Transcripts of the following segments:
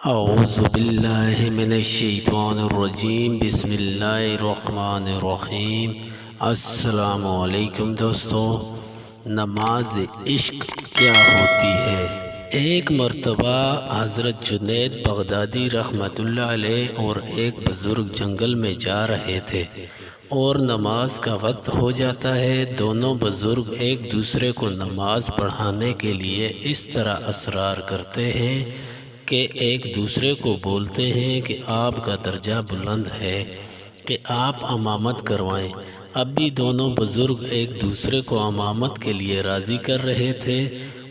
اعوذ باللہ من الشیطان الرجیم، بسم اللہ الرحمن الرحیم۔ السلام علیکم دوستو، نماز عشق کیا ہوتی ہے؟ ایک مرتبہ حضرت جنید بغدادی رحمۃ اللہ علیہ اور ایک بزرگ جنگل میں جا رہے تھے اور نماز کا وقت ہو جاتا ہے۔ دونوں بزرگ ایک دوسرے کو نماز پڑھانے کے لیے اس طرح اصرار کرتے ہیں کہ ایک دوسرے کو بولتے ہیں کہ آپ کا درجہ بلند ہے کہ آپ امامت کروائیں۔ اب بھی دونوں بزرگ ایک دوسرے کو امامت کے لیے راضی کر رہے تھے۔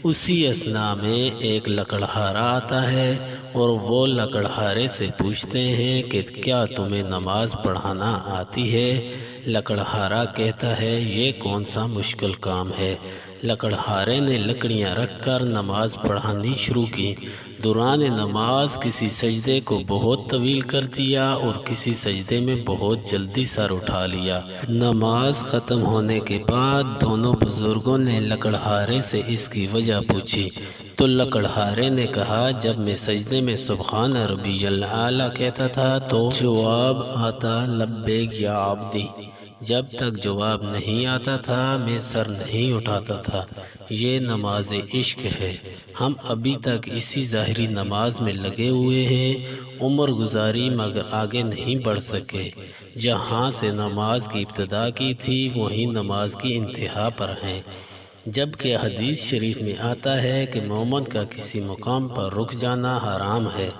اسی اثناء میں ایک لکڑہارا آتا ہے اور وہ لکڑہارے سے پوچھتے ہیں کہ کیا تمہیں نماز پڑھانا آتی ہے؟ لکڑہارا کہتا ہے یہ کون سا مشکل کام ہے۔ لکڑہارے نے لکڑیاں رکھ کر نماز پڑھانی شروع کی۔ دوران نماز کسی سجدے کو بہت طویل کر دیا اور کسی سجدے میں بہت جلدی سر اٹھا لیا۔ نماز ختم ہونے کے بعد دونوں بزرگوں نے لکڑہارے سے اس کی وجہ پوچھی تو لکڑہارے نے کہا جب میں سجدے میں سبحان ربی الاعلی کہتا تھا تو جواب آتا لبیک یا عبدی۔ جب تک جواب نہیں آتا تھا میں سر نہیں اٹھاتا تھا۔ یہ نماز عشق ہے۔ ہم ابھی تک اسی ظاہری نماز میں لگے ہوئے ہیں، عمر گزاری مگر آگے نہیں بڑھ سکے۔ جہاں سے نماز کی ابتدا کی تھی وہیں نماز کی انتہا پر ہیں، جبکہ حدیث شریف میں آتا ہے کہ مومن کا کسی مقام پر رک جانا حرام ہے۔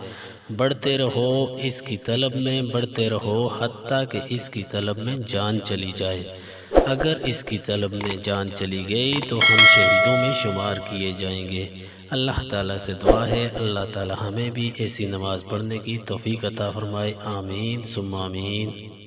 بڑھتے رہو اس کی طلب میں، بڑھتے رہو حتیٰ کہ اس کی طلب میں جان چلی جائے۔ اگر اس کی طلب میں جان چلی گئی تو ہم شہیدوں میں شمار کیے جائیں گے۔ اللہ تعالیٰ سے دعا ہے اللہ تعالیٰ ہمیں بھی ایسی نماز پڑھنے کی توفیق عطا فرمائے، آمین ثم آمین۔